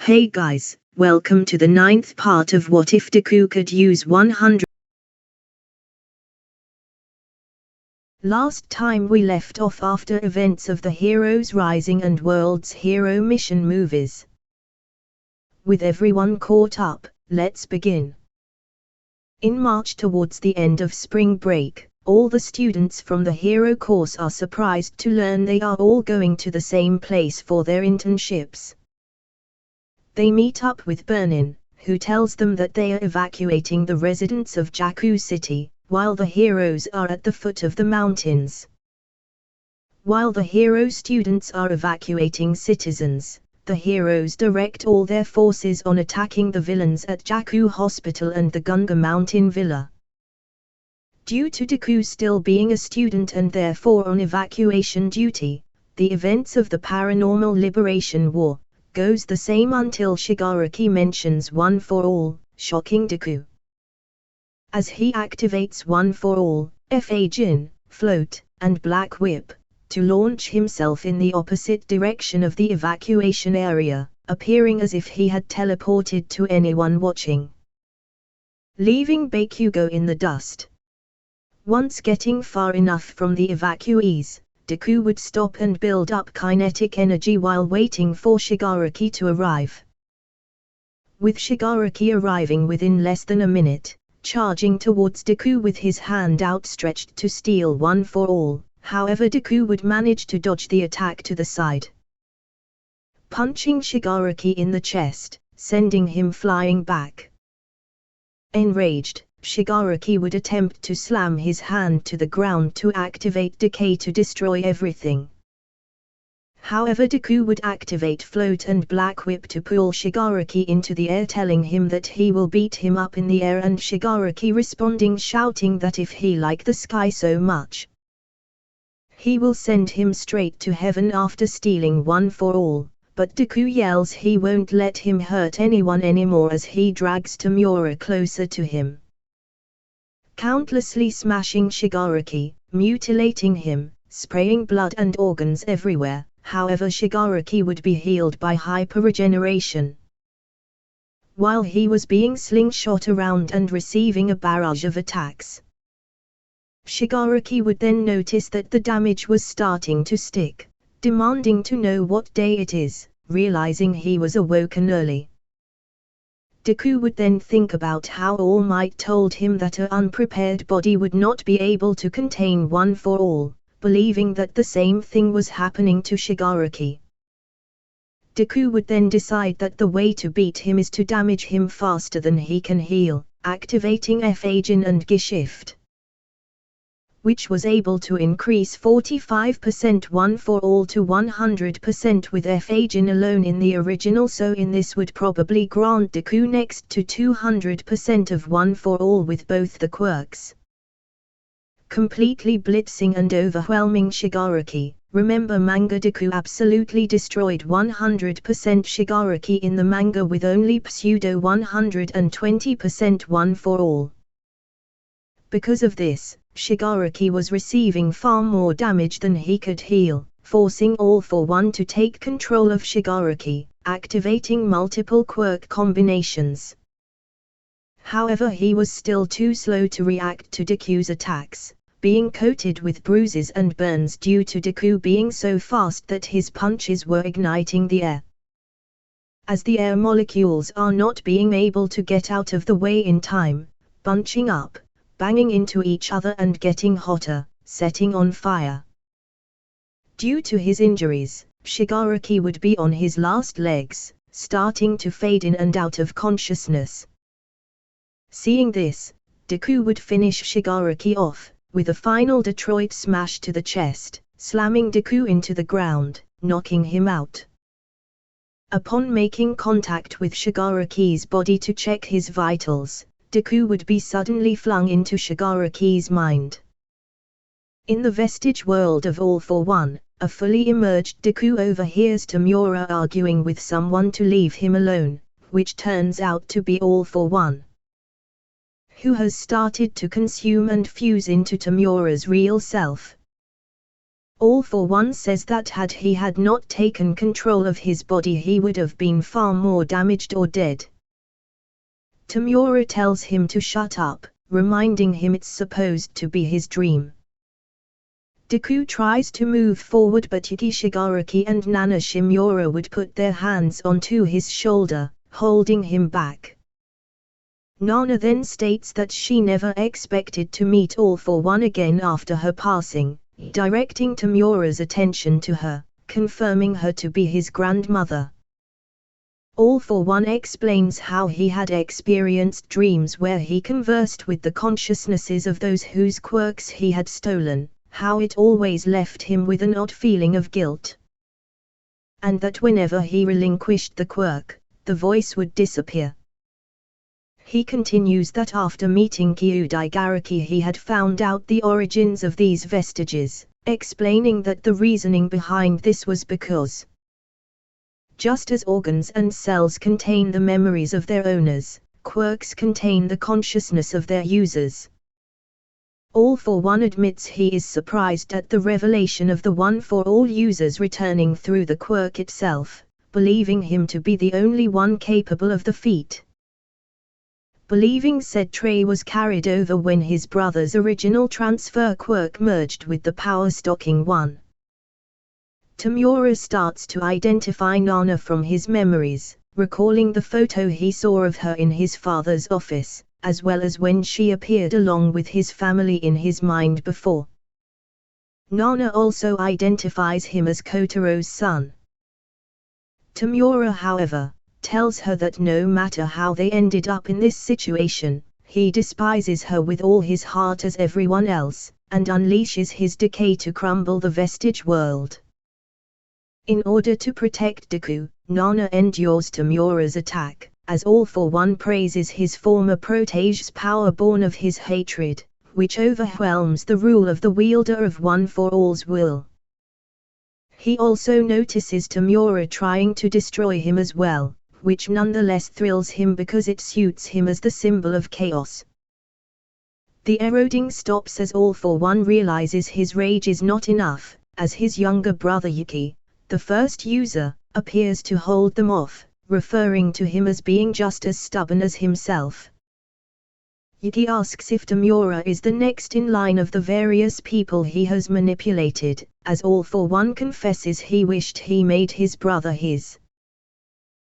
Hey guys, welcome to the 9th part of What If Deku Could Use 100. Last time we left off after events of the Heroes Rising and World's Hero Mission movies. With everyone caught up, let's begin. In March, towards the end of spring break, all the students from the Hero course are surprised to learn they are all going to the same place for their internships. They meet up with Burnin, who tells them that they are evacuating the residents of Jakku City, while the heroes are at the foot of the mountains. While the hero students are evacuating citizens, the heroes direct all their forces on attacking the villains at Jakku Hospital and the Gunga Mountain Villa. Due to Deku still being a student and therefore on evacuation duty, the events of the Paranormal Liberation War goes the same until Shigaraki mentions One for All, shocking Deku. As he activates One for All, vestige, float, and black whip, to launch himself in the opposite direction of the evacuation area, appearing as if he had teleported to anyone watching, leaving Bakugo in the dust. Once getting far enough from the evacuees, Deku would stop and build up kinetic energy while waiting for Shigaraki to arrive. With Shigaraki arriving within less than a minute, charging towards Deku with his hand outstretched to steal One for All, however Deku would manage to dodge the attack to the side, punching Shigaraki in the chest, sending him flying back. Enraged, Shigaraki would attempt to slam his hand to the ground to activate Decay to destroy everything. However, Deku would activate Float and Black Whip to pull Shigaraki into the air, telling him that he will beat him up in the air, and Shigaraki responding shouting that if he liked the sky so much, he will send him straight to heaven after stealing One for All. But Deku yells he won't let him hurt anyone anymore as he drags Tamura closer to him, countlessly smashing Shigaraki, mutilating him, spraying blood and organs everywhere. However, Shigaraki would be healed by hyper-regeneration. While he was being slingshot around and receiving a barrage of attacks, Shigaraki would then notice that the damage was starting to stick, demanding to know what day it is, realizing he was awoken early. Deku would then think about how All Might told him that her unprepared body would not be able to contain One for All, believing that the same thing was happening to Shigaraki. Deku would then decide that the way to beat him is to damage him faster than he can heal, activating vestige and Geshift, which was able to increase 45% One for All to 100% with vestige alone in the original, so in this would probably grant Deku next to 200% of One for All with both the quirks, completely blitzing and overwhelming Shigaraki. Remember, manga Deku absolutely destroyed 100% Shigaraki in the manga with only pseudo 120% One for All. Because of this, Shigaraki was receiving far more damage than he could heal, forcing All for One to take control of Shigaraki, activating multiple quirk combinations. However, he was still too slow to react to Deku's attacks, being coated with bruises and burns due to Deku being so fast that his punches were igniting the air. As the air molecules are not being able to get out of the way in time, bunching up, banging into each other and getting hotter, setting on fire. Due to his injuries, Shigaraki would be on his last legs, starting to fade in and out of consciousness. Seeing this, Deku would finish Shigaraki off, with a final Detroit smash to the chest, slamming Deku into the ground, knocking him out. Upon making contact with Shigaraki's body to check his vitals, Deku would be suddenly flung into Shigaraki's mind. In the vestige world of All for One, a fully emerged Deku overhears Tamura arguing with someone to leave him alone, which turns out to be All for One, who has started to consume and fuse into Tamura's real self. All For One says that had he had not taken control of his body he would have been far more damaged or dead. Tamura tells him to shut up, reminding him it's supposed to be his dream. Deku tries to move forward but Yuki Shigaraki and Nana Shimura would put their hands onto his shoulder, holding him back. Nana then states that she never expected to meet All For One again after her passing, directing Tamura's attention to her, confirming her to be his grandmother. All For One explains how he had experienced dreams where he conversed with the consciousnesses of those whose quirks he had stolen, how it always left him with an odd feeling of guilt. And that whenever he relinquished the quirk, the voice would disappear. He continues that after meeting Kyudigaraki he had found out the origins of these vestiges, explaining that the reasoning behind this was because just as organs and cells contain the memories of their owners, quirks contain the consciousness of their users. All For One admits he is surprised at the revelation of the One for All users returning through the quirk itself, believing him to be the only one capable of the feat. Believing said trait was carried over when his brother's original transfer quirk merged with the power-stocking one. Tamura starts to identify Nana from his memories, recalling the photo he saw of her in his father's office, as well as when she appeared along with his family in his mind before. Nana also identifies him as Kotaro's son. Tamura, however, tells her that no matter how they ended up in this situation, he despises her with all his heart as everyone else, and unleashes his decay to crumble the vestige world. In order to protect Deku, Nana endures Tamura's attack, as All For One praises his former protege's power born of his hatred, which overwhelms the rule of the wielder of One for All's will. He also notices Tamura trying to destroy him as well, which nonetheless thrills him because it suits him as the symbol of chaos. The eroding stops as All For One realizes his rage is not enough, as his younger brother Yuki, the first user, appears to hold them off, referring to him as being just as stubborn as himself. Yuki asks if Tamura is the next in line of the various people he has manipulated, as All For One confesses he wished he made his brother his.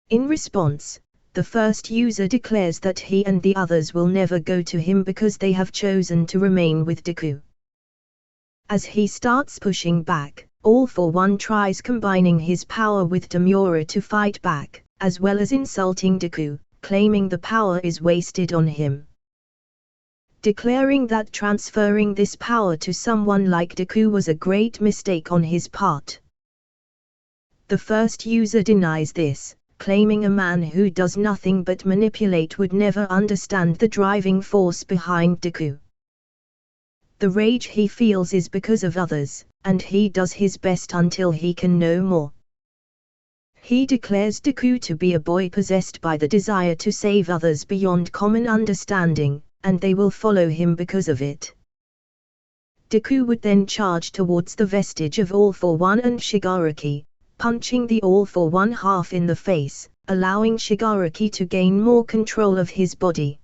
In response, the first user declares that he and the others will never go to him because they have chosen to remain with Deku. As he starts pushing back, All For One tries combining his power with Tamura to fight back, as well as insulting Deku, claiming the power is wasted on him. Declaring that transferring this power to someone like Deku was a great mistake on his part. The first user denies this, claiming a man who does nothing but manipulate would never understand the driving force behind Deku. The rage he feels is because of others, and he does his best until he can no more. He declares Deku to be a boy possessed by the desire to save others beyond common understanding, and they will follow him because of it. Deku would then charge towards the vestige of All For One and Shigaraki, punching the All For One half in the face, allowing Shigaraki to gain more control of his body.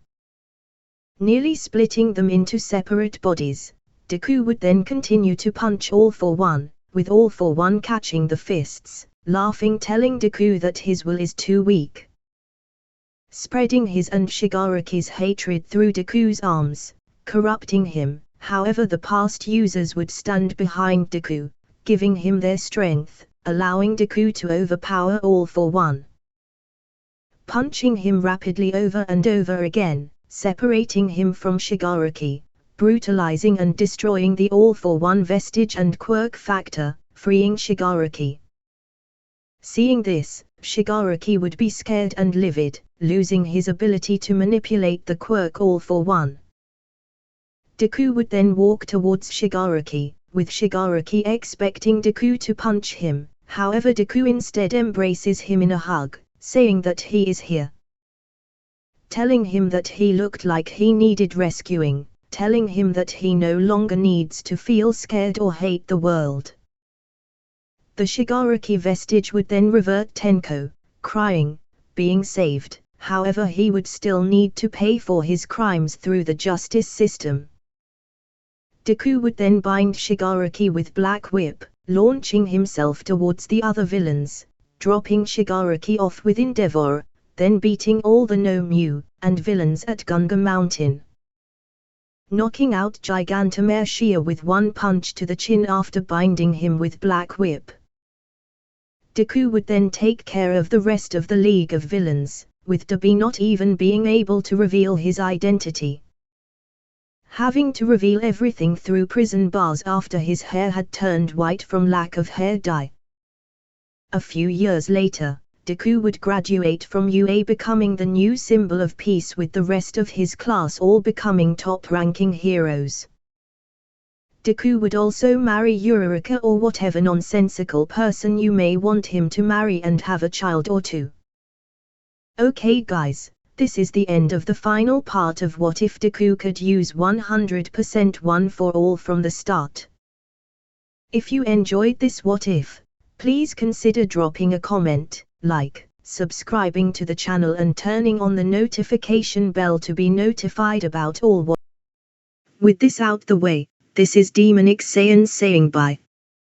Nearly splitting them into separate bodies, Deku would then continue to punch All For One, with All For One catching the fists, laughing, telling Deku that his will is too weak. Spreading his and Shigaraki's hatred through Deku's arms, corrupting him. However, the past users would stand behind Deku, giving him their strength, allowing Deku to overpower All For One. Punching him rapidly over and over again, separating him from Shigaraki, brutalizing and destroying the All For One vestige and quirk factor, freeing Shigaraki. Seeing this, Shigaraki would be scared and livid, losing his ability to manipulate the quirk All For One. Deku would then walk towards Shigaraki, with Shigaraki expecting Deku to punch him. However, Deku instead embraces him in a hug, saying that he is here. Telling him that he looked like he needed rescuing, telling him that he no longer needs to feel scared or hate the world. The Shigaraki vestige would then revert Tenko, crying, being saved. However, he would still need to pay for his crimes through the justice system. Deku would then bind Shigaraki with Black Whip, launching himself towards the other villains, dropping Shigaraki off with Endeavor, then beating all the no-mu and villains at Gunga Mountain. Knocking out Gigantomare Shia with one punch to the chin after binding him with Black Whip. Deku would then take care of the rest of the League of Villains, with Dabi not even being able to reveal his identity. Having to reveal everything through prison bars after his hair had turned white from lack of hair dye. A few years later, Deku would graduate from UA, becoming the new symbol of peace, with the rest of his class all becoming top-ranking heroes. Deku would also marry Uraraka or whatever nonsensical person you may want him to marry and have a child or two. Okay guys, this is the end of the final part of What If Deku could use 100% one for all from the start. If you enjoyed this What If, please consider dropping a comment, like, subscribing to the channel and turning on the notification bell to be notified about all what. With this out the way, this is Demonic Saiyan saying bye.